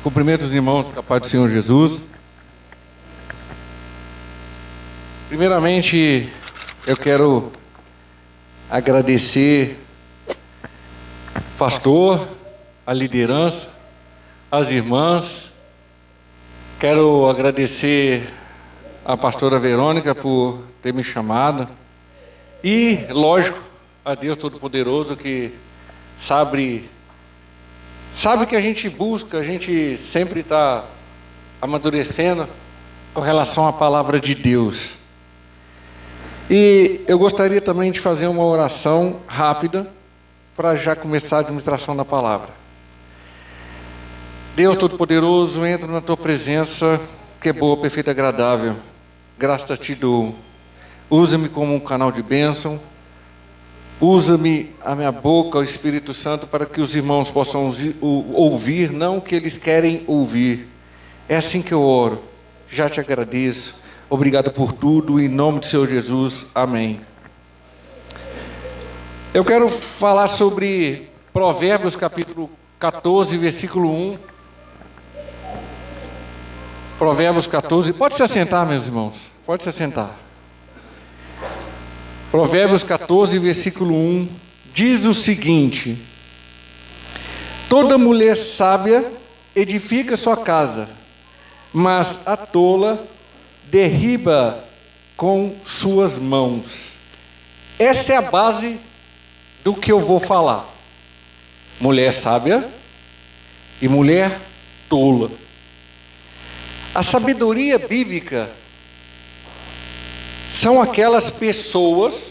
Cumprimento os irmãos com a paz do Senhor Jesus. Primeiramente, eu quero agradecer o pastor, a liderança, as irmãs. Quero agradecer a pastora Verônica por ter me chamado. E, lógico, a Deus Todo-Poderoso que sabe que a gente busca, a gente sempre está amadurecendo com relação à palavra de Deus. E eu gostaria também de fazer uma oração rápida para já começar a administração da palavra. Deus Todo-Poderoso, entro na Tua presença, que é boa, perfeita e agradável. Graças Te dou. Usa-me como um canal de bênção. Usa-me a minha boca, o Espírito Santo, para que os irmãos possam ouvir, não o que eles querem ouvir. É assim que eu oro. Já Te agradeço. Obrigado por tudo, em nome do Senhor Jesus. Amém. Eu quero falar sobre Provérbios capítulo 14, versículo 1. Provérbios 14. Pode se assentar, meus irmãos. Pode se assentar. Provérbios 14, versículo 1, diz o seguinte: toda mulher sábia edifica sua casa, mas a tola derriba com suas mãos. Essa é a base do que eu vou falar. Mulher sábia e mulher tola. A sabedoria bíblica são aquelas pessoas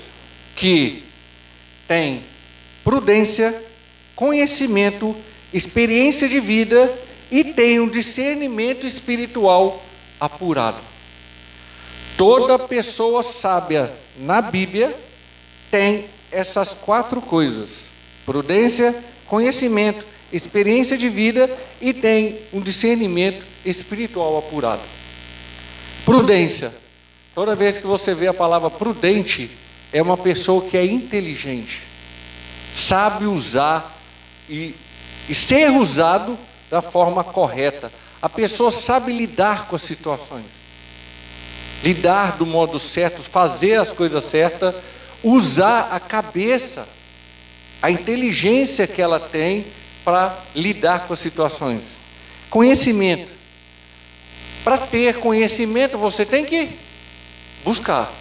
que têm prudência, conhecimento, experiência de vida e têm um discernimento espiritual apurado. Toda pessoa sábia na Bíblia tem essas quatro coisas: prudência, conhecimento, experiência de vida e tem um discernimento espiritual apurado. Prudência. Toda vez que você vê a palavra prudente, é uma pessoa que é inteligente, sabe usar e ser usado da forma correta. A pessoa sabe lidar com as situações, lidar do modo certo, fazer as coisas certas, usar a cabeça, a inteligência que ela tem para lidar com as situações. Conhecimento. Para ter conhecimento, você tem que buscar.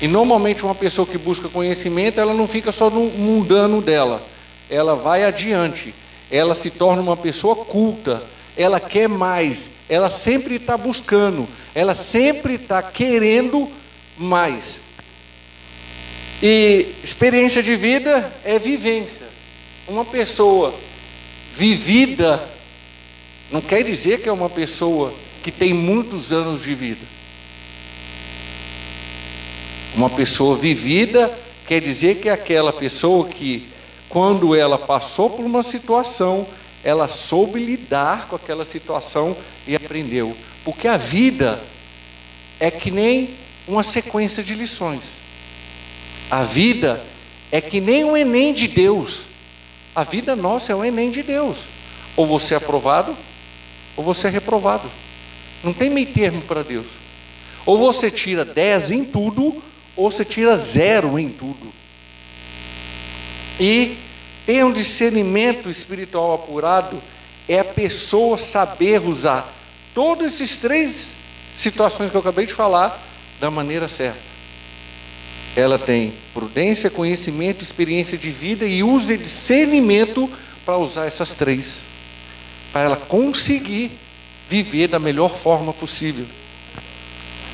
E normalmente uma pessoa que busca conhecimento, ela não fica só no mundano dela. Ela vai adiante. Ela se torna uma pessoa culta. Ela quer mais. Ela sempre está buscando. Ela sempre está querendo mais. E experiência de vida é vivência. Uma pessoa vivida não quer dizer que é uma pessoa que tem muitos anos de vida. Uma pessoa vivida quer dizer que é aquela pessoa que, quando ela passou por uma situação, ela soube lidar com aquela situação e aprendeu. Porque a vida é que nem uma sequência de lições. A vida é que nem o Enem de Deus. A vida nossa é o Enem de Deus. Ou você é aprovado, ou você é reprovado. Não tem meio termo para Deus. Ou você tira 10 em tudo, ou você tira 0 em tudo. E ter um discernimento espiritual apurado é a pessoa saber usar todas essas três situações que eu acabei de falar da maneira certa. Ela tem prudência, conhecimento, experiência de vida e usa discernimento para usar essas três, para ela conseguir viver da melhor forma possível.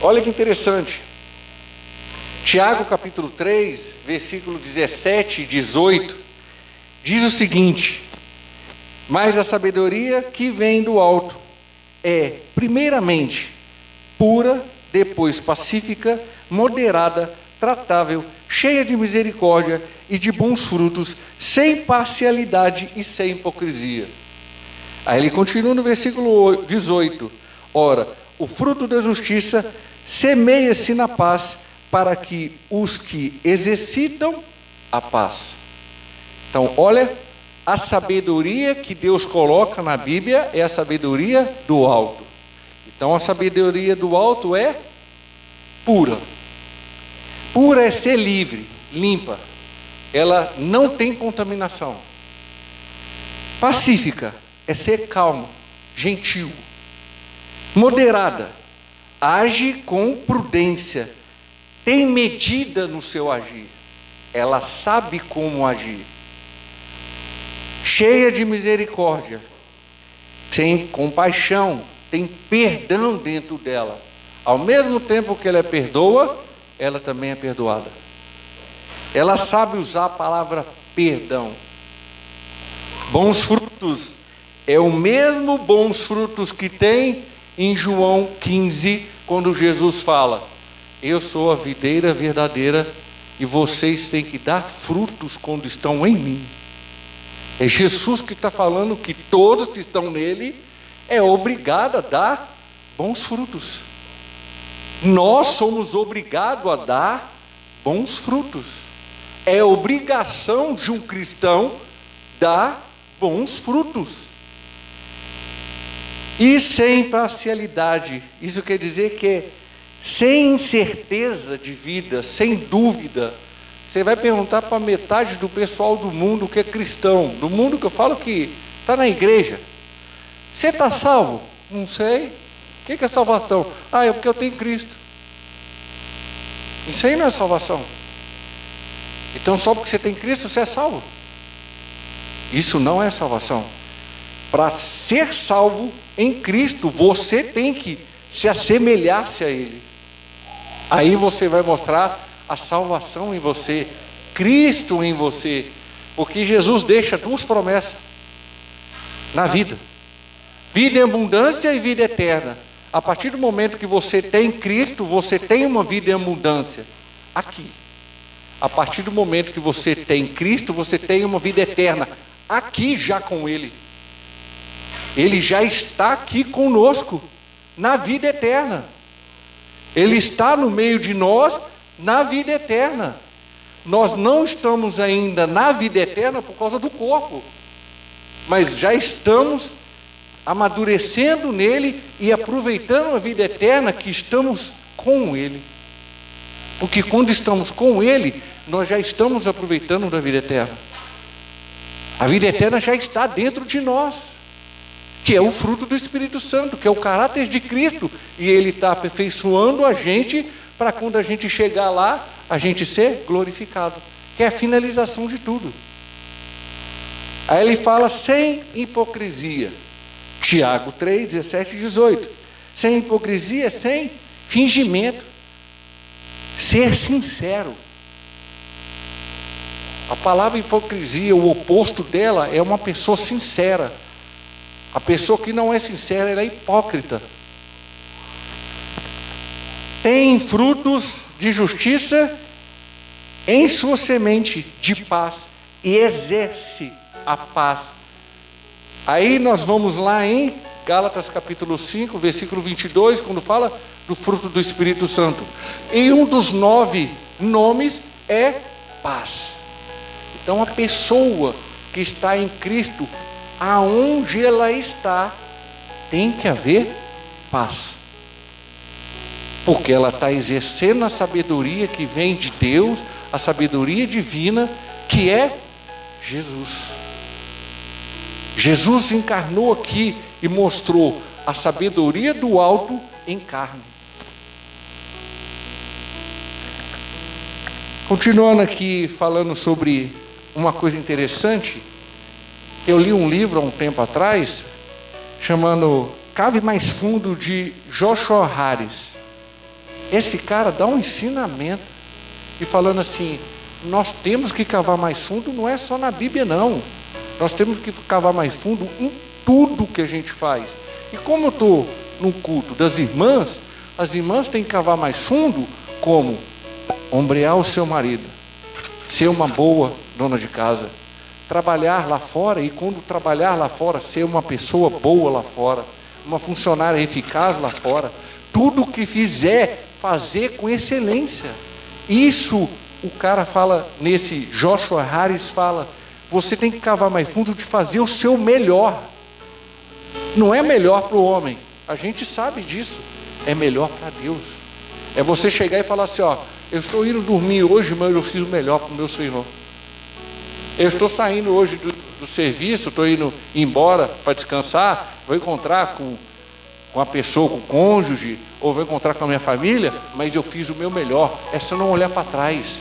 Olha que interessante. Tiago capítulo 3, versículo 17 e 18, diz o seguinte: mas a sabedoria que vem do alto é, primeiramente, pura, depois pacífica, moderada, tratável, cheia de misericórdia e de bons frutos, sem parcialidade e sem hipocrisia. Aí ele continua no versículo 18: ora, o fruto da justiça semeia-se na paz, para que os que exercitam a paz. Então, olha A sabedoria que Deus coloca na Bíblia é a sabedoria do alto. Então a sabedoria do alto é pura. Pura é ser livre, limpa. Ela não tem contaminação. Pacífica é ser calmo, gentil. Moderada, age com prudência, tem medida no seu agir. Ela sabe como agir. Cheia de misericórdia, sem compaixão, tem perdão dentro dela. Ao mesmo tempo que ela perdoa, ela também é perdoada. Ela sabe usar a palavra perdão. Bons frutos é o mesmo bons frutos que tem em João 15, quando Jesus fala: eu sou a videira verdadeira e vocês têm que dar frutos quando estão em mim. É Jesus que está falando que todos que estão nele é obrigado a dar bons frutos. Nós somos obrigados a dar bons frutos. É obrigação de um cristão dar bons frutos. E sem parcialidade. Isso quer dizer que sem incerteza de vida, sem dúvida. Você vai perguntar para metade do pessoal do mundo que é cristão, do mundo que eu falo que está na igreja: você está salvo? Não sei. O que é salvação? É porque eu tenho Cristo. Isso aí não é salvação. Então só porque você tem Cristo você é salvo? Isso não é salvação. Para ser salvo em Cristo, você tem que se assemelhar-se a Ele. Aí você vai mostrar a salvação em você, Cristo em você, porque Jesus deixa duas promessas na vida: vida em abundância e vida eterna. A partir do momento que você tem Cristo, você tem uma vida em abundância aqui. A partir do momento que você tem Cristo, você tem uma vida eterna aqui já com Ele. Ele já está aqui conosco na vida eterna. Ele está no meio de nós na vida eterna. Nós não estamos ainda na vida eterna por causa do corpo, mas já estamos amadurecendo nele e aproveitando a vida eterna que estamos com Ele. Porque quando estamos com Ele, nós já estamos aproveitando da vida eterna. A vida eterna já está dentro de nós, que é o fruto do Espírito Santo, que é o caráter de Cristo. E Ele está aperfeiçoando a gente para quando a gente chegar lá, a gente ser glorificado, que é a finalização de tudo. Aí ele fala sem hipocrisia. Tiago 3, 17 e 18. Sem hipocrisia, sem fingimento. Ser sincero. A palavra hipocrisia, o oposto dela é uma pessoa sincera. A pessoa que não é sincera, ela é hipócrita. Tem frutos de justiça em sua semente de paz e exerce a paz. Aí nós vamos lá em Gálatas capítulo 5, versículo 22, quando fala do fruto do Espírito Santo. E um dos 9 nomes é paz. Então a pessoa que está em Cristo, aonde ela está, tem que haver paz. Porque ela está exercendo a sabedoria que vem de Deus, a sabedoria divina, que é Jesus. Jesus encarnou aqui e mostrou a sabedoria do alto em carne. Continuando aqui falando sobre uma coisa interessante, eu li um livro há um tempo atrás, chamando Cave Mais Fundo, de Joshua Harris. Esse cara dá um ensinamento, e falando assim, nós temos que cavar mais fundo, não é só na Bíblia não. Nós temos que cavar mais fundo em tudo que a gente faz. E como eu estou no culto das irmãs, as irmãs têm que cavar mais fundo, como ombrear o seu marido, ser uma boa dona de casa, trabalhar lá fora, e quando trabalhar lá fora, ser uma pessoa boa lá fora, uma funcionária eficaz lá fora. Tudo o que fizer, fazer com excelência. Isso o cara fala, nesse Joshua Harris fala, você tem que cavar mais fundo de fazer o seu melhor. Não é melhor para o homem, a gente sabe disso, é melhor para Deus. É você chegar e falar assim, ó, eu estou indo dormir hoje, mas eu fiz o melhor para o meu Senhor. Eu estou saindo hoje do serviço, estou indo embora para descansar, vou encontrar com a pessoa, com o cônjuge, ou vou encontrar com a minha família, mas eu fiz o meu melhor. É só não olhar para trás.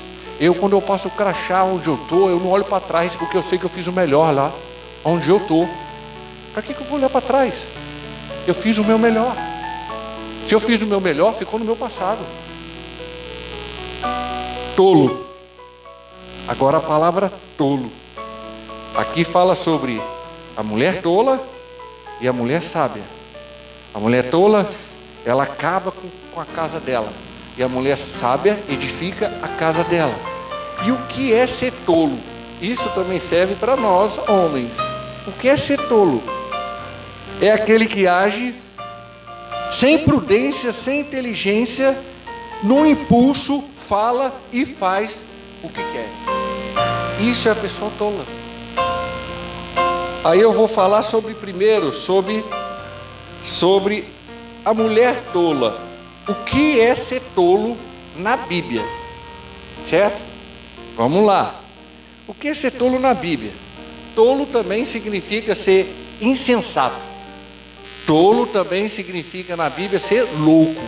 Quando eu passo o crachá onde eu estou, eu não olho para trás, porque eu sei que eu fiz o melhor lá, onde eu estou. Para que eu vou olhar para trás? Eu fiz o meu melhor. Se eu fiz o meu melhor, ficou no meu passado. Tolo. Agora a palavra tolo. Aqui fala sobre a mulher tola e a mulher sábia. A mulher tola, ela acaba com a casa dela. E a mulher sábia edifica a casa dela. E o que é ser tolo? Isso também serve para nós, homens. O que é ser tolo? É aquele que age sem prudência, sem inteligência, no impulso, fala e faz o que quer. Isso é a pessoa tola. Aí eu vou falar primeiro sobre a mulher tola. O que é ser tolo na Bíblia? Certo? Vamos lá. O que é ser tolo na Bíblia? Tolo também significa ser insensato. Tolo também significa na Bíblia ser louco.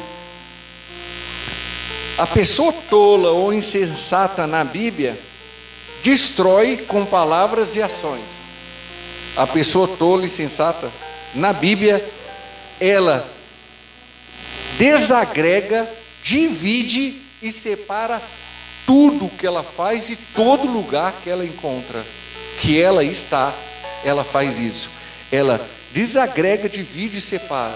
A pessoa tola ou insensata na Bíblia destrói com palavras e ações. A pessoa tola e insensata na Bíblia, ela desagrega, divide e separa tudo que ela faz e todo lugar que ela encontra, que ela está, ela faz isso. Ela desagrega, divide e separa.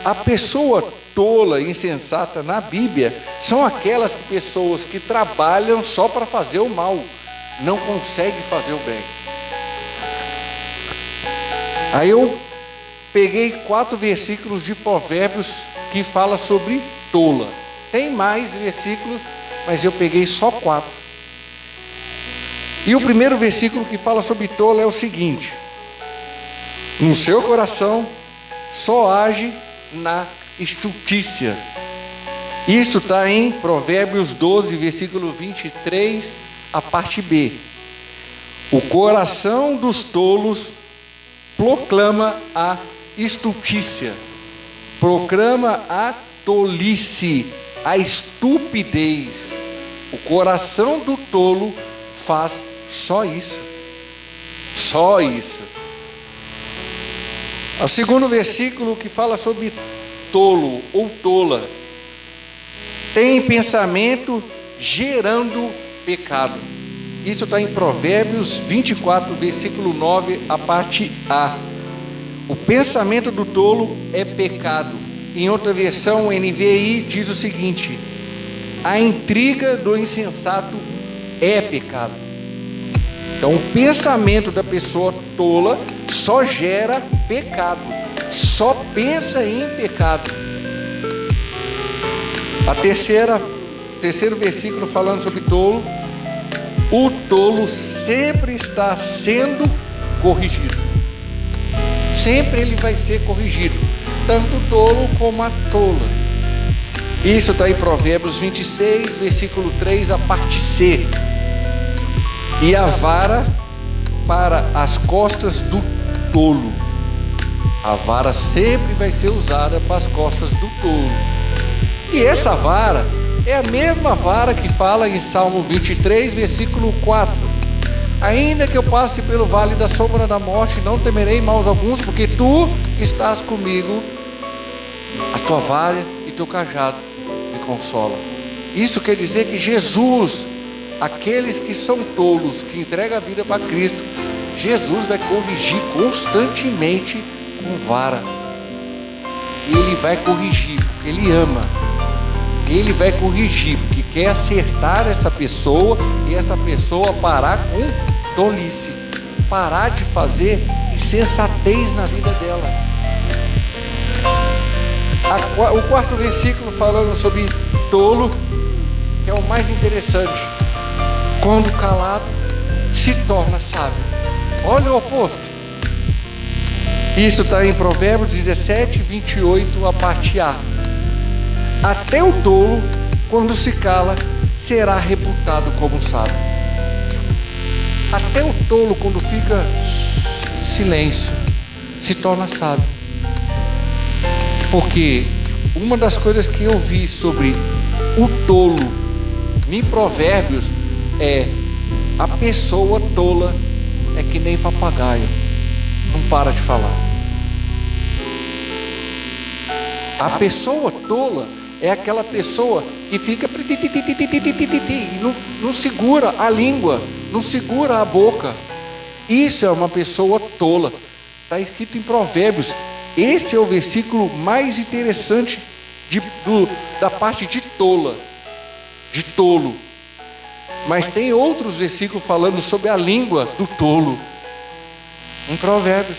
A pessoa tola e insensata na Bíblia são aquelas pessoas que trabalham só para fazer o mal, não conseguem fazer o bem. Aí eu peguei 4 versículos de Provérbios que fala sobre tola. Tem mais versículos, mas eu peguei só 4. E o primeiro versículo que fala sobre tola é o seguinte: no seu coração só age na estultícia. Isso está em Provérbios 12, versículo 23, a parte B. O coração dos tolos proclama a estultícia, proclama a tolice, a estupidez. O coração do tolo faz só isso. Só isso. O segundo versículo que fala sobre tolo ou tola, tem pensamento gerando pecado. Isso está em Provérbios 24, versículo 9, a parte A. O pensamento do tolo é pecado. Em outra versão, NVI, diz o seguinte: a intriga do insensato é pecado. Então, o pensamento da pessoa tola só gera pecado, só pensa em pecado. Terceiro versículo falando sobre tolo: o tolo sempre está sendo corrigido. Sempre ele vai ser corrigido, tanto o tolo como a tola. Isso está em Provérbios 26, versículo 3, a parte C. E a vara para as costas do tolo. A vara sempre vai ser usada para as costas do tolo. E essa vara é a mesma vara que fala em Salmo 23, versículo 4. Ainda que eu passe pelo vale da sombra da morte, não temerei maus alguns, porque tu estás comigo, a tua vara e teu cajado me consolam. Isso quer dizer que Jesus, aqueles que são tolos, que entregam a vida para Cristo, Jesus vai corrigir constantemente com vara. Ele vai corrigir porque Ele ama. Ele vai corrigir porque quer acertar essa pessoa e essa pessoa parar com tolice, parar de fazer insensatez na vida dela. O quarto versículo falando sobre tolo, que é o mais interessante: quando calado, se torna sábio. Olha o oposto. Isso está em Provérbios 17, 28, a parte A. Até o tolo, quando se cala, será reputado como sábio. Até o tolo, quando fica em silêncio, se torna sábio. Porque uma das coisas que eu vi sobre o tolo em Provérbios é: a pessoa tola é que nem papagaio, não para de falar. A pessoa tola é aquela pessoa que fica e não segura a língua, não segura a boca. Isso é uma pessoa tola. Está escrito em Provérbios. Esse é o versículo mais interessante da parte de tola, de tolo. Mas tem outros versículos falando sobre a língua do tolo. Em Provérbios.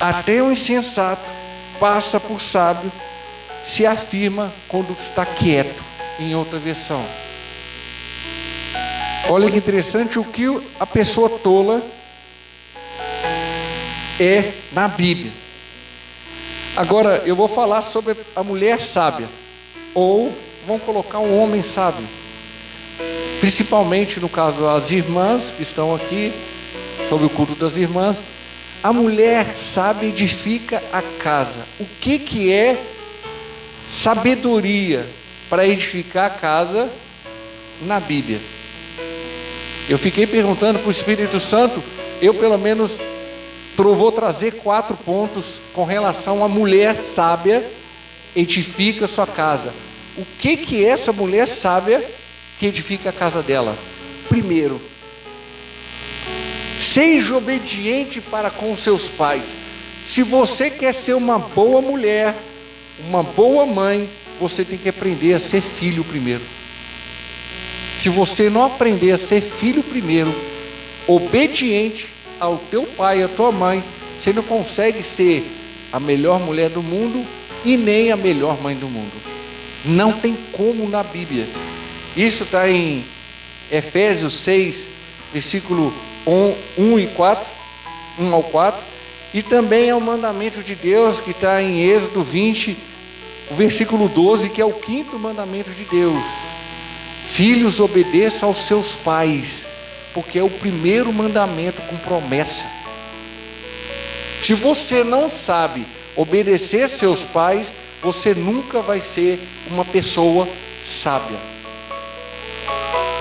Até o insensato passa por sábio, se afirma quando está quieto, em outra versão. Olha que interessante o que a pessoa tola é na Bíblia. Agora eu vou falar sobre a mulher sábia, ou vamos colocar um homem sábio, principalmente no caso as irmãs que estão aqui, sobre o culto das irmãs. A mulher sábia edifica a casa. O que é sabedoria para edificar a casa na Bíblia? Eu fiquei perguntando para o Espírito Santo. Eu pelo menos vou trazer 4 pontos com relação à mulher sábia edifica sua casa. O que é essa mulher sábia que edifica a casa dela? Primeiro, seja obediente para com seus pais. Se você quer ser uma boa mulher, uma boa mãe, você tem que aprender a ser filho primeiro. Se você não aprender a ser filho primeiro, obediente ao teu pai, à tua mãe, você não consegue ser a melhor mulher do mundo e nem a melhor mãe do mundo. Não tem como na Bíblia. Isso está em Efésios 6, versículo 1 ao 4, e também é o mandamento de Deus que está em Êxodo 20, o versículo 12, que é o 5º mandamento de Deus: filhos, obedeçam aos seus pais, porque é o primeiro mandamento com promessa. Se você não sabe obedecer seus pais, você nunca vai ser uma pessoa sábia.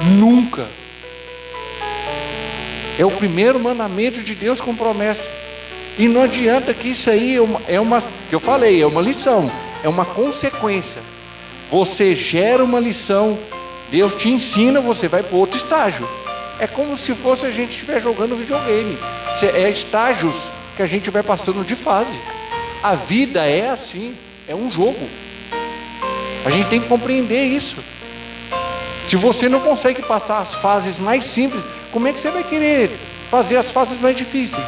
Nunca. É o primeiro mandamento de Deus com promessa. E não adianta que isso aí que eu falei, é uma lição, é uma consequência. Você gera uma lição, Deus te ensina, você vai para outro estágio. É como se fosse a gente estiver jogando videogame. É estágios que a gente vai passando de fase. A vida é assim, é um jogo. A gente tem que compreender isso. Se você não consegue passar as fases mais simples, como é que você vai querer fazer as fases mais difíceis?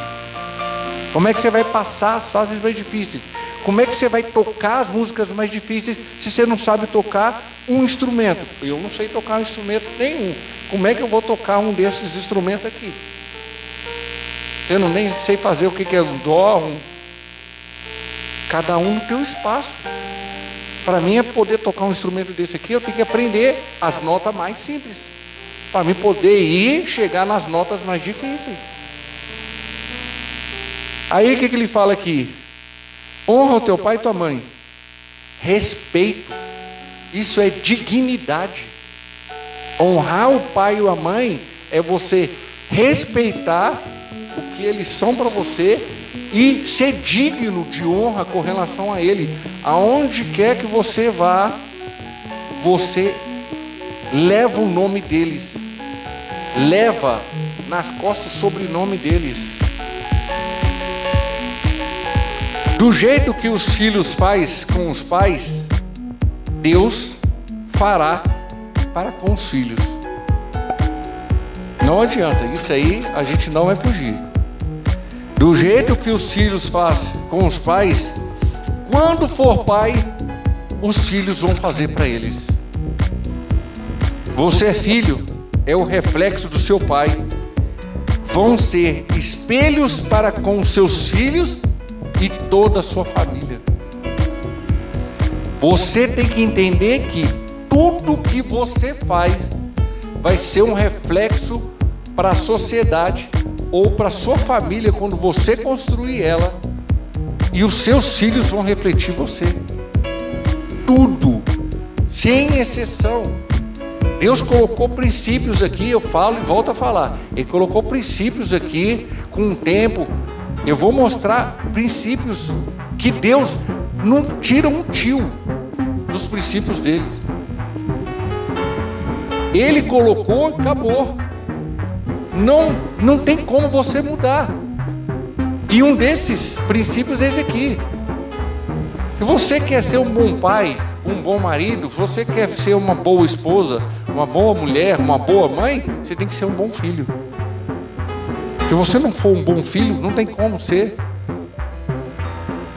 Como é que você vai passar as fases mais difíceis? Como é que você vai tocar as músicas mais difíceis se você não sabe tocar um instrumento? Eu não sei tocar um instrumento nenhum. Como é que eu vou tocar um desses instrumentos aqui? Eu nem sei fazer o que é um dó. Cada um no teu espaço. Para mim, é poder tocar um instrumento desse aqui, eu tenho que aprender as notas mais simples, para mim poder chegar nas notas mais difíceis. Aí o que ele fala aqui? Honra o teu pai e tua mãe. Respeito. Isso é dignidade. Honrar o pai e a mãe é você respeitar o que eles são para você e ser digno de honra com relação a ele. Aonde quer que você vá, você leva o nome deles, leva nas costas o sobrenome deles. Do jeito que os filhos fazem com os pais, Deus fará para com os filhos. Não adianta, isso aí a gente não vai fugir. Do jeito que os filhos fazem com os pais, quando for pai, os filhos vão fazer para eles. Você é filho, é o reflexo do seu pai. vão ser espelhos para com seus filhos e toda a sua família. Você tem que entender que tudo que você faz vai ser um reflexo para a sociedade ou para a sua família quando você construir ela, e os seus filhos vão refletir você. Tudo, sem exceção. Deus colocou princípios aqui, eu falo e volto a falar. Ele colocou princípios aqui com o tempo. Eu vou mostrar princípios que Deus não tira um tio dos princípios dele. Ele colocou e acabou. Não tem como você mudar. E um desses princípios é esse aqui. Se você quer ser um bom pai, um bom marido, se você quer ser uma boa esposa, uma boa mulher, uma boa mãe, você tem que ser um bom filho. Se você não for um bom filho, não tem como ser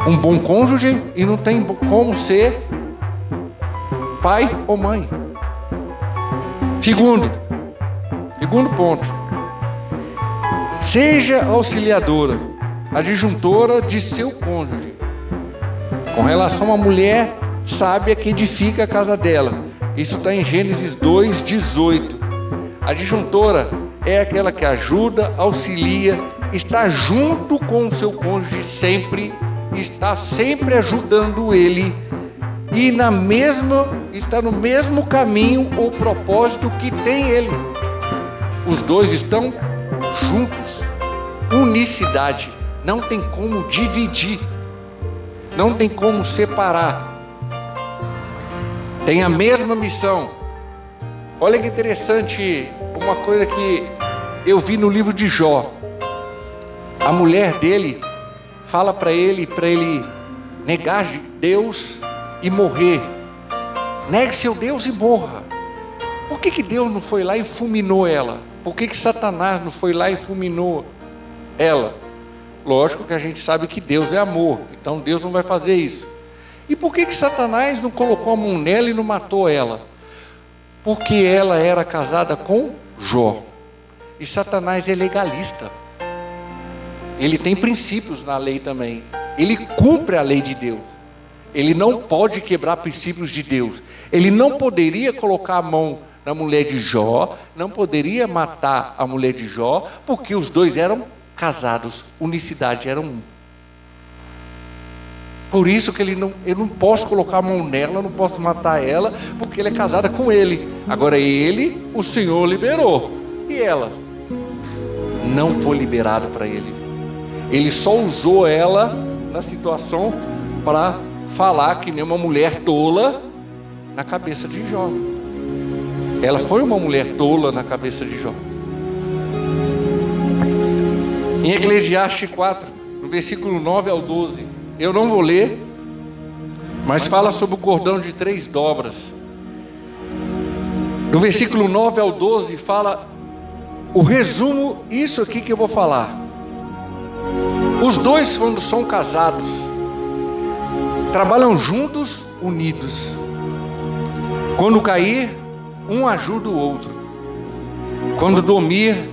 um bom cônjuge e não tem como ser pai ou mãe. Segundo ponto: seja auxiliadora, adjuntora de seu cônjuge, com relação à mulher sábia que edifica a casa dela. Isso está em Gênesis 2:18. A adjuntora é aquela que ajuda, auxilia, está junto com o seu cônjuge sempre, está sempre ajudando ele e está no mesmo caminho ou propósito que tem ele. Os dois estão juntos. Unicidade. Não tem como dividir. Não tem como separar. Tem a mesma missão. Olha que interessante, uma coisa que eu vi no livro de Jó. A mulher dele fala para ele negar Deus e morrer. Negue seu Deus e morra. Por que Deus não foi lá e fulminou ela? Por que Satanás não foi lá e fulminou ela? Lógico que a gente sabe que Deus é amor, então Deus não vai fazer isso. E por que Satanás não colocou a mão nela e não matou ela? Porque ela era casada com Jó. E Satanás é legalista. Ele tem princípios na lei também. Ele cumpre a lei de Deus. Ele não pode quebrar princípios de Deus. Ele não poderia colocar a mão na mulher de Jó, não poderia matar a mulher de Jó, porque os dois eram casados, unicidade, eram um. Por isso que eu não posso colocar a mão nela, não posso matar ela, porque ele é casada com ele. Agora ele, o Senhor liberou, e ela não foi liberada para ele. Ele só usou ela na situação para falar que nem uma mulher tola na cabeça de Jó. Ela foi uma mulher tola na cabeça de Jó. Em Eclesiastes 4, no versículo 9 ao 12, eu não vou ler, mas fala sobre o cordão de 3 dobras. Do versículo 9 ao 12 fala o resumo, isso aqui que eu vou falar. Os dois, quando são casados, trabalham juntos, unidos. Quando cair, um ajuda o outro. Quando dormir,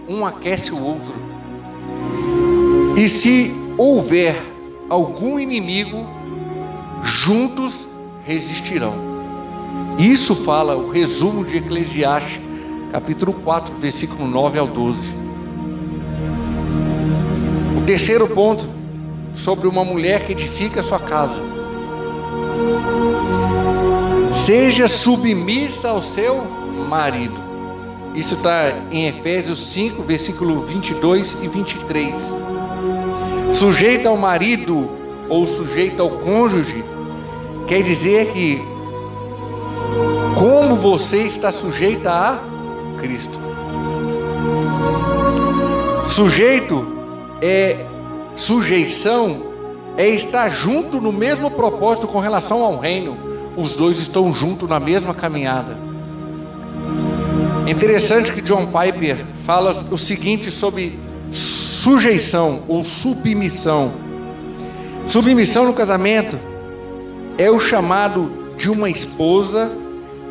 um aquece o outro. E se houver algum inimigo, juntos resistirão. Isso fala o resumo de Eclesiastes, capítulo 4, versículo 9 ao 12. O terceiro ponto, sobre uma mulher que edifica a sua casa. Seja submissa ao seu marido. Isso está em Efésios 5, versículo 22 e 23. Sujeita ao marido ou sujeita ao cônjuge quer dizer que como você está sujeita a Cristo. Sujeição é estar junto no mesmo propósito com relação ao reino. Os dois estão juntos na mesma caminhada. É interessante que John Piper fala o seguinte sobre sujeição ou submissão. Submissão no casamento é o chamado de uma esposa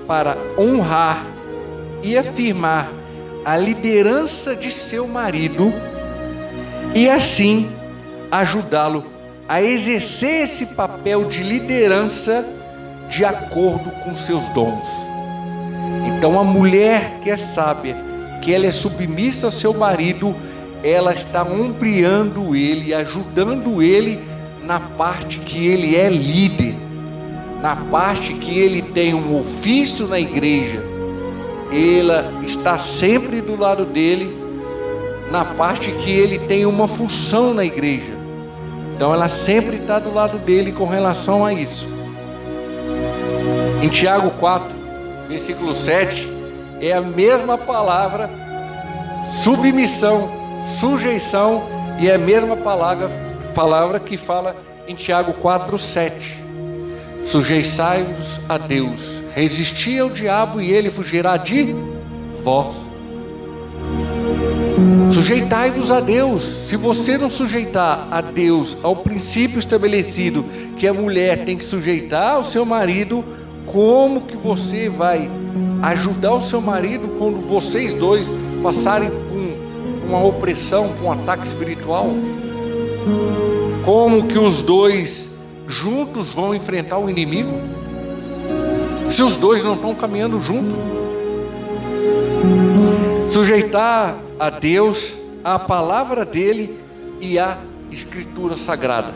para honrar e afirmar a liderança de seu marido e assim ajudá-lo a exercer esse papel de liderança de acordo com seus dons. Então a mulher que é sábia, que ela é submissa ao seu marido, ela está ombreando ele, ajudando ele na parte que ele é líder, na parte que ele tem um ofício na igreja. Ela está sempre do lado dele, na parte que ele tem uma função na igreja. Então ela sempre está do lado dele com relação a isso. Em Tiago 4, versículo 7, é a mesma palavra, submissão, sujeição, e é a mesma palavra que fala em Tiago 4, 7. Sujeitai-vos a Deus, resisti ao diabo e ele fugirá de vós. Sujeitai-vos a Deus. Se você não sujeitar a Deus, ao princípio estabelecido que a mulher tem que sujeitar ao seu marido, como que você vai ajudar o seu marido quando vocês dois passarem por uma opressão, por um ataque espiritual? Como que os dois juntos vão enfrentar o inimigo, se os dois não estão caminhando juntos? Sujeitar a Deus, a palavra dele e a escritura sagrada.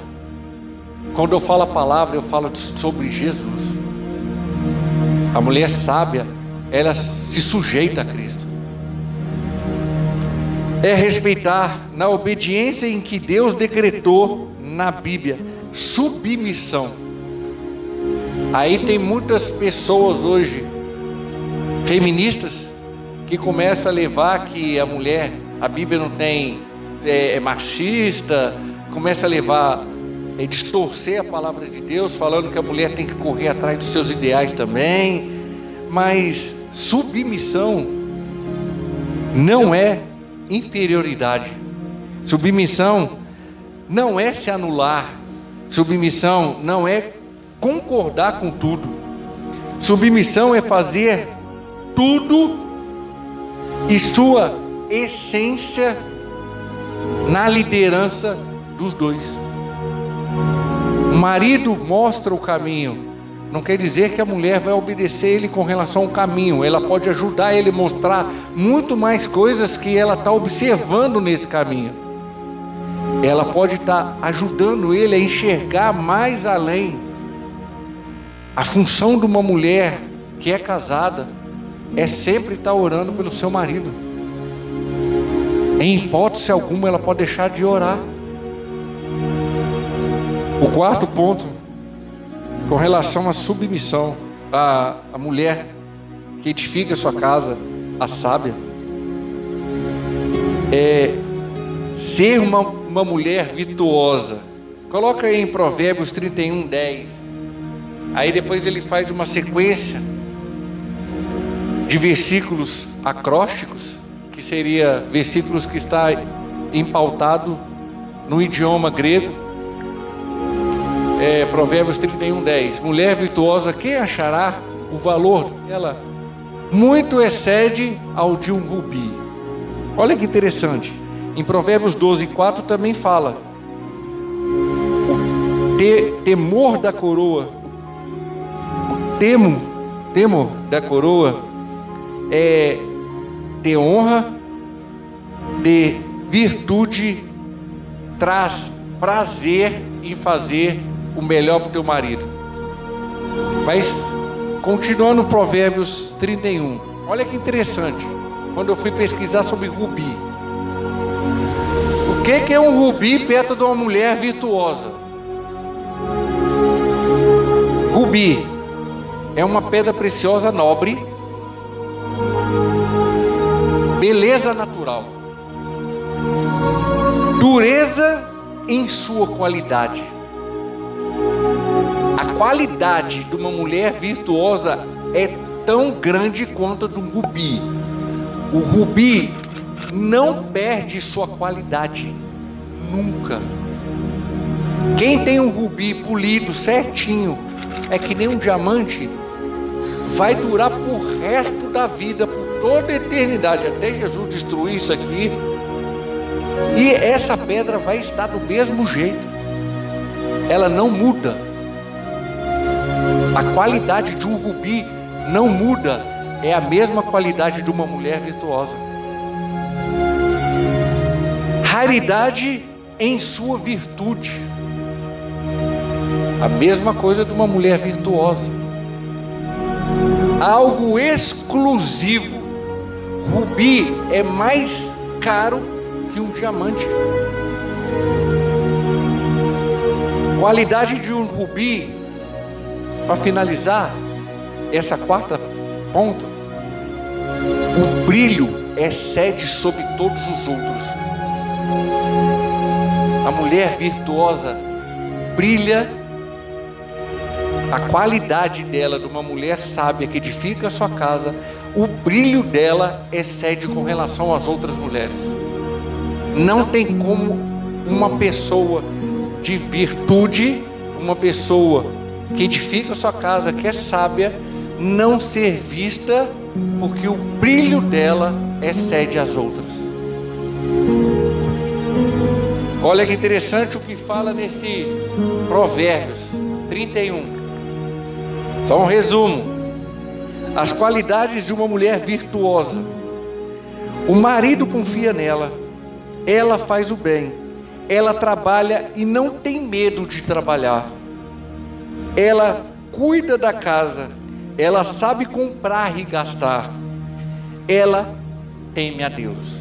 Quando eu falo a palavra, eu falo sobre Jesus. A mulher sábia, ela se sujeita a Cristo. É respeitar na obediência em que Deus decretou na Bíblia. Submissão. Aí tem muitas pessoas hoje, feministas, que começam a levar que a mulher, a Bíblia não tem, é machista, começa a levar, distorcer a palavra de Deus, falando que a mulher tem que correr atrás dos seus ideais também. Mas submissão não é inferioridade. Submissão não é se anular. Submissão não é concordar com tudo. Submissão é fazer tudo e sua essência na liderança dos dois. O marido mostra o caminho. Não quer dizer que a mulher vai obedecer ele com relação ao caminho. Ela pode ajudar ele a mostrar muito mais coisas que ela está observando nesse caminho. Ela pode estar ajudando ele a enxergar mais além. A função de uma mulher que é casada é sempre estar orando pelo seu marido. Em hipótese alguma ela pode deixar de orar. O quarto ponto, com relação à submissão, a mulher que edifica a sua casa, a sábia, é ser uma mulher virtuosa. Coloca aí em Provérbios 31, 10. Aí depois ele faz uma sequência de versículos acrósticos, que seria versículos que está empautado no idioma grego. Provérbios 31, 10. Mulher virtuosa, quem achará? O valor dela muito excede ao de um rubi. Olha que interessante. Em Provérbios 12, 4 também fala: o temor da coroa, temor da coroa é de honra, de virtude, traz prazer em fazer o melhor para o teu marido. Mas continuando no Provérbios 31, olha que interessante. Quando eu fui pesquisar sobre rubi, o que é um rubi perto de uma mulher virtuosa? Rubi é uma pedra preciosa nobre, beleza natural, dureza em sua qualidade. A qualidade de uma mulher virtuosa é tão grande quanto a de um rubi. O rubi não perde sua qualidade, nunca. Quem tem um rubi polido certinho, é que nem um diamante, vai durar por resto da vida, por toda a eternidade, até Jesus destruir isso aqui. E essa pedra vai estar do mesmo jeito. Ela não muda. A qualidade de um rubi não muda. É a mesma qualidade de uma mulher virtuosa. Raridade em sua virtude. A mesma coisa de uma mulher virtuosa. Algo exclusivo. Rubi é mais caro que um diamante. Qualidade de um rubi, para finalizar essa quarta ponto, o brilho excede sobre todos os outros. A mulher virtuosa brilha. A qualidade dela, de uma mulher sábia que edifica a sua casa, o brilho dela excede com relação às outras mulheres. Não tem como uma pessoa de virtude, uma pessoa que edifica a sua casa, que é sábia, não ser vista, porque o brilho dela excede as outras. Olha que interessante o que fala nesse Provérbios 31. Só um resumo. As qualidades de uma mulher virtuosa. O marido confia nela. Ela faz o bem. Ela trabalha e não tem medo de trabalhar. Ela cuida da casa. Ela sabe comprar e gastar. Ela teme a Deus.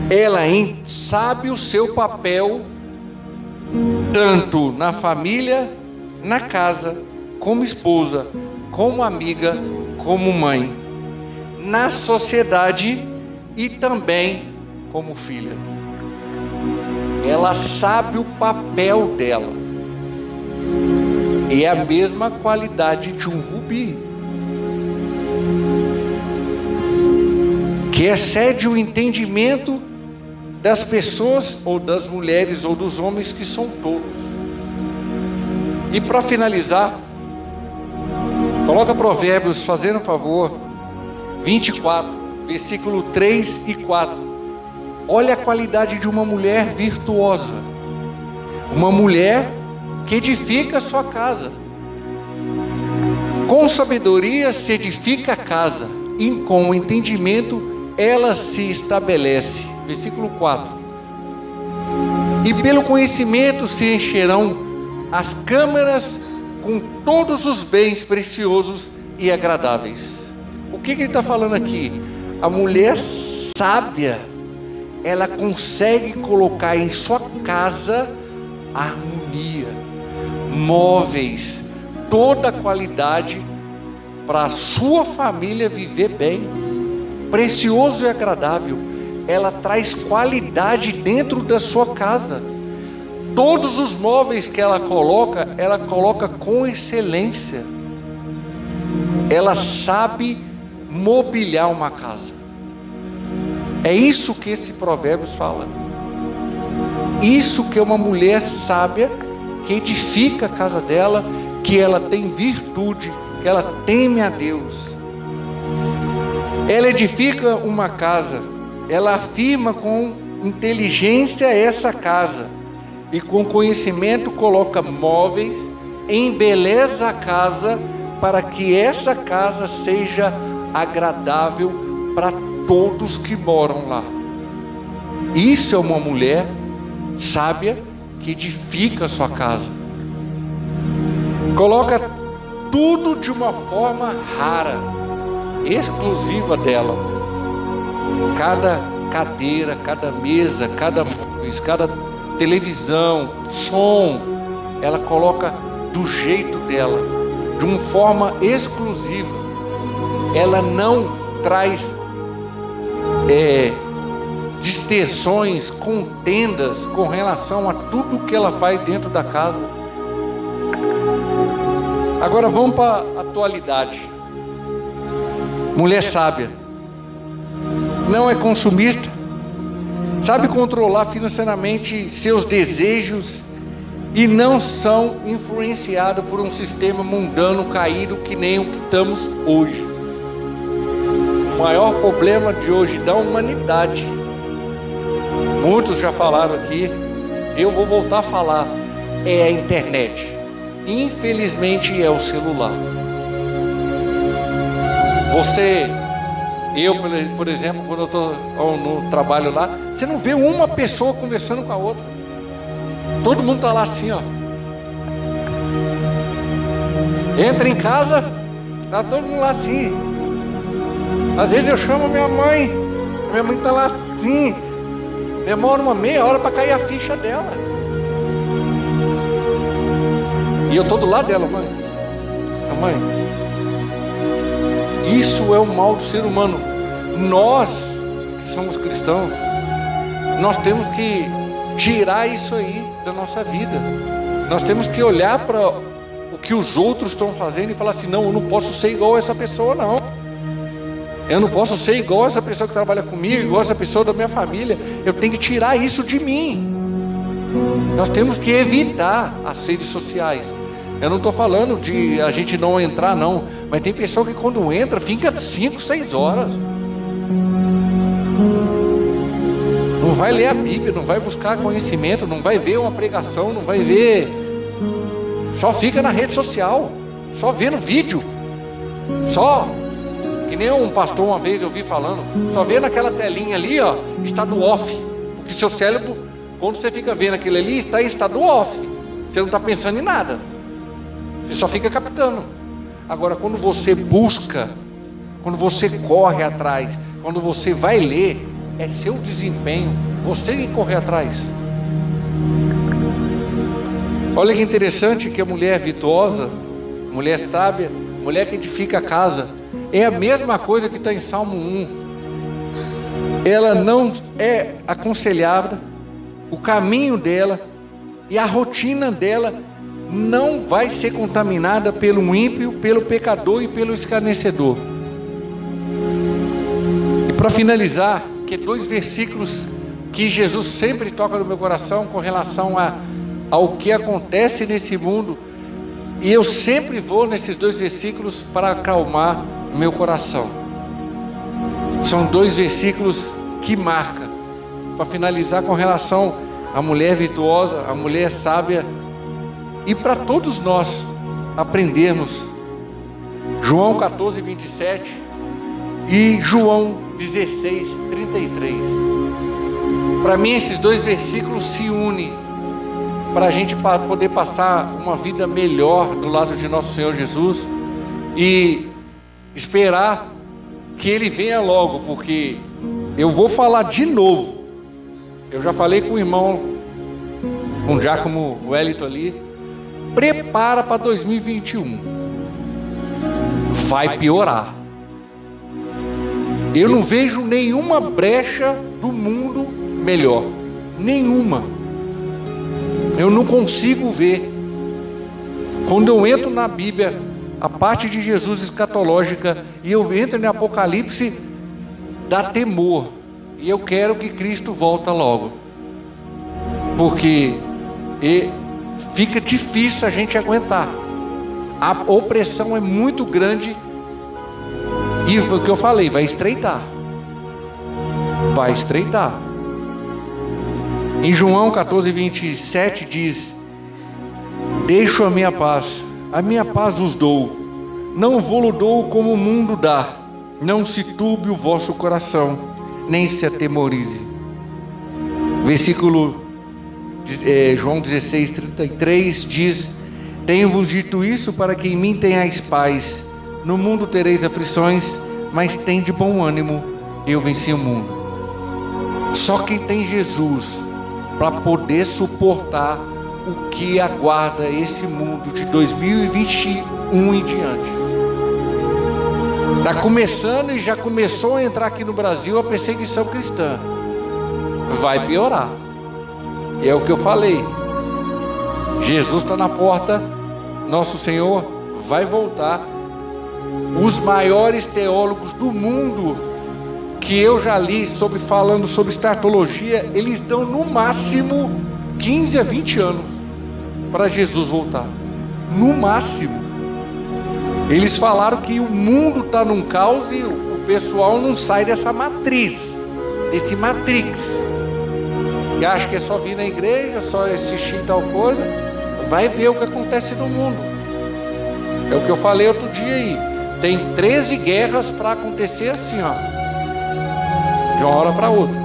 Ela sabe o seu papel, tanto na família, na casa, como esposa, como amiga, como mãe, na sociedade e também como filha. Ela sabe o papel dela. E é a mesma qualidade de um rubi, que excede o entendimento das pessoas, ou das mulheres, ou dos homens que são tolos. E para finalizar, coloca Provérbios, fazendo um favor, 24, versículo 3 e 4. Olha a qualidade de uma mulher virtuosa. Uma mulher que edifica a sua casa. Com sabedoria se edifica a casa, e com entendimento ela se estabelece. Versículo 4. E pelo conhecimento se encherão as câmaras com todos os bens preciosos e agradáveis. O que ele está falando aqui? A mulher sábia, ela consegue colocar em sua casa harmonia, móveis, toda a qualidade para a sua família viver bem, precioso e agradável. Ela traz qualidade dentro da sua casa. Todos os móveis que ela coloca com excelência. Ela sabe mobiliar uma casa. É isso que esse Provérbios fala. Isso que é uma mulher sábia, que edifica a casa dela, que ela tem virtude, que ela teme a Deus. Ela edifica uma casa, ela afirma com inteligência essa casa, e com conhecimento coloca móveis, embeleza a casa, para que essa casa seja agradável para todos que moram lá. Isso é uma mulher sábia que edifica a sua casa. Coloca tudo de uma forma rara, exclusiva dela. Cada cadeira, cada mesa, cada móveis, cada televisão, som, ela coloca do jeito dela, de uma forma exclusiva. Ela não traz distorções, contendas com relação a tudo que ela faz dentro da casa. Agora vamos para a atualidade. Mulher sábia, não é consumista, sabe controlar financeiramente seus desejos e não são influenciados por um sistema mundano caído que nem o que estamos hoje. maior problema de hoje da humanidade, muitos já falaram aqui, eu vou voltar a falar, é a internet. Infelizmente é o celular. Eu, por exemplo, quando eu estou no trabalho lá, você não vê uma pessoa conversando com a outra. Todo mundo está lá assim, ó. Entra em casa, está todo mundo lá assim. Às vezes eu chamo a minha mãe está lá assim. Demora uma meia hora para cair a ficha dela. E eu estou do lado dela, mãe. Mãe, isso é o mal do ser humano. Nós que somos cristãos, nós temos que tirar isso aí da nossa vida. Nós temos que olhar para o que os outros estão fazendo e falar assim: não, eu não posso ser igual a essa pessoa, não. Eu não posso ser igual a essa pessoa que trabalha comigo, igual a essa pessoa da minha família. Eu tenho que tirar isso de mim. Nós temos que evitar as redes sociais. Eu não estou falando de a gente não entrar, não. Mas tem pessoa que quando entra, fica 5, 6 horas. Não vai ler a Bíblia, não vai buscar conhecimento, não vai ver uma pregação, não vai ver. Só fica na rede social, só vendo vídeo. Só, que nem um pastor uma vez eu vi falando, só vê naquela telinha ali, ó, estado off. Porque seu cérebro, quando você fica vendo aquilo ali, está em estado off. Você não está pensando em nada. Você só fica captando. Agora, quando você busca, quando você corre atrás, quando você vai ler, é seu desempenho, você tem que correr atrás. Olha que interessante que a mulher virtuosa, mulher sábia, mulher que edifica a casa, é a mesma coisa que está em Salmo 1. Ela não é aconselhada, o caminho dela e a rotina dela não vai ser contaminada pelo ímpio, pelo pecador e pelo escarnecedor. E para finalizar, que 2 versículos que Jesus sempre toca no meu coração com relação ao que acontece nesse mundo, e eu sempre vou nesses 2 versículos para acalmar o meu coração. São 2 versículos que marcam, para finalizar, com relação à mulher virtuosa, à mulher sábia, e para todos nós aprendermos. João 14, 27 e João 16, 33. Para mim esses 2 versículos se unem para a gente poder passar uma vida melhor do lado de nosso Senhor Jesus e esperar que Ele venha logo, porque eu vou falar de novo. Eu já falei com o irmão, com o Giacomo Wellington ali. Prepara para 2021. Vai piorar. Eu não vejo nenhuma brecha do mundo melhor. Nenhuma. Eu não consigo ver. Quando eu entro na Bíblia, a parte de Jesus escatológica, e eu entro em Apocalipse, dá temor. E eu quero que Cristo volte logo. Porque fica difícil a gente aguentar. A opressão é muito grande. E o que eu falei, vai estreitar. Vai estreitar. Em João 14, 27 diz: deixo a minha paz vos dou, não vou-lo dou como o mundo dá. Não se turbe o vosso coração, nem se atemorize. Versículo João 16, 33 diz: tenho-vos dito isso para que em mim tenhais paz. No mundo tereis aflições, mas tende bom ânimo, eu venci o mundo. Só quem tem Jesus para poder suportar o que aguarda esse mundo de 2021 em diante. Está começando e já começou a entrar aqui no Brasil a perseguição cristã. Vai piorar. E é o que eu falei. Jesus está na porta, nosso Senhor vai voltar. Os maiores teólogos do mundo que eu já li falando sobre escatologia, eles dão no máximo 15 a 20 anos para Jesus voltar. No máximo. Eles falaram que o mundo está num caos e o pessoal não sai dessa matriz, desse matrix, que acha que é só vir na igreja, só assistir tal coisa. Vai ver o que acontece no mundo. É o que eu falei outro dia aí. Tem 13 guerras para acontecer assim, ó, de uma hora para outra.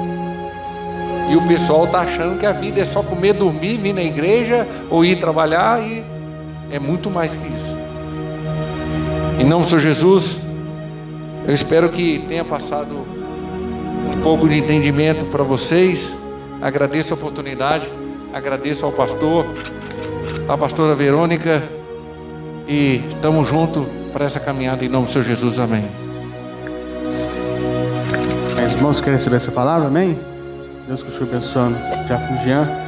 E o pessoal está achando que a vida é só comer, dormir, vir na igreja ou ir trabalhar, e é muito mais que isso. Em nome do Senhor Jesus, eu espero que tenha passado um pouco de entendimento para vocês. Agradeço a oportunidade, agradeço ao pastor, à pastora Verônica, e estamos juntos para essa caminhada em nome do Senhor Jesus, amém. Os irmãos querem receber essa palavra, amém? Deus continue abençoando já com o Jean.